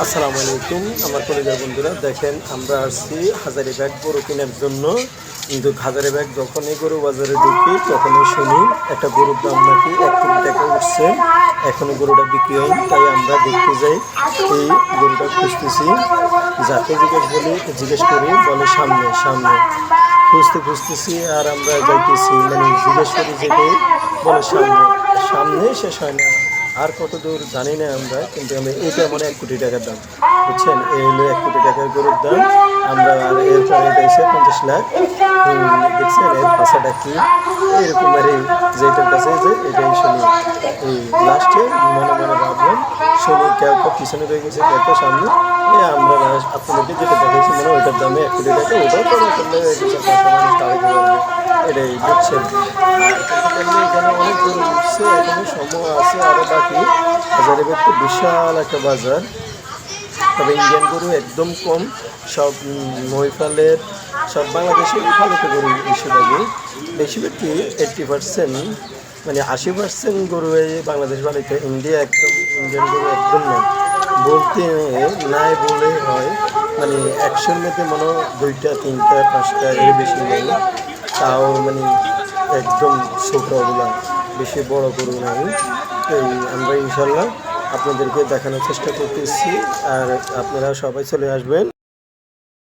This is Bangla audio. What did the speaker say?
আসসালামু আলাইকুম আমার কলেজের বন্ধুরা, দেখেন আমরা আসছি হাজারিবাগ গরু কেনার জন্য। কিন্তু হাজারিবাগ যখনই গরু বাজারে ঢুকি তখনই শুনি একটা গরুর দাম নাকি 1 কোটি টাকা উঠছে, এখনও গরুটা বিক্রি হয়নি। তাই আমরা দেখতে যাই, এই গরুটা খুঁজতেছি। যাকে জিজ্ঞেস করি বলে সামনে সামনে। খুঁজতেছি আর আমরা যাইতেছি, মানে জিজ্ঞেস করি যেতে বলে সামনে সামনে, শেষ হয় না। আর কত দূর জানি না আমরা, কিন্তু এটা মানে 1 কোটি টাকার দাম, বুঝছেন? এই হলো 1 কোটি টাকার গরুর দাম। আমরা আর এরপরে এটা এসে 50 লাখ। দেখছেন এর ভাষাটা কি এরকম, আর যেটার কাছে যে এটাই শুনি। এই লাস্টে মনে মনে ভাবলাম, শুনি কেউ পিছনে রয়ে গেছে, কেউ সামনে। আমরা লাস্ট আপনাদেরকে যেটা দেখাইছি মানে ওইটার দামে 1 কোটি টাকা। ওটাও তো না করলে 2-4-500 মানুষ টাকাতে পারবে, এটাই বুঝছেন। আর কিন্তু এখানে অনেক গরু উঠছে, এখনো সময় আছে আরও বাকি। হাজারিবাগ তো বিশাল একটা বাজার, তবে ইন্ডিয়ান গরু একদম কম। সব মহিফালের, সব বাংলাদেশের পালিত গরু বেশিরভাগ কি 80%, মানে 80% গরু এই বাংলাদেশ পালিত। ইন্ডিয়ান গরু একদম নয়, বলতে নাই বলে হয়। মানে 100-র মধ্যে মনে হয় 2টা 3টা 5টা এর বেশি নেই। তাও মানে একদম ছোটোগুলা, বেশি বড় গরু নাই। এই আমরা ইনশাল্লাহ আপনাদেরকে দেখানোর চেষ্টা করতেছি, আর আপনারা সবাই চলে আসবেন।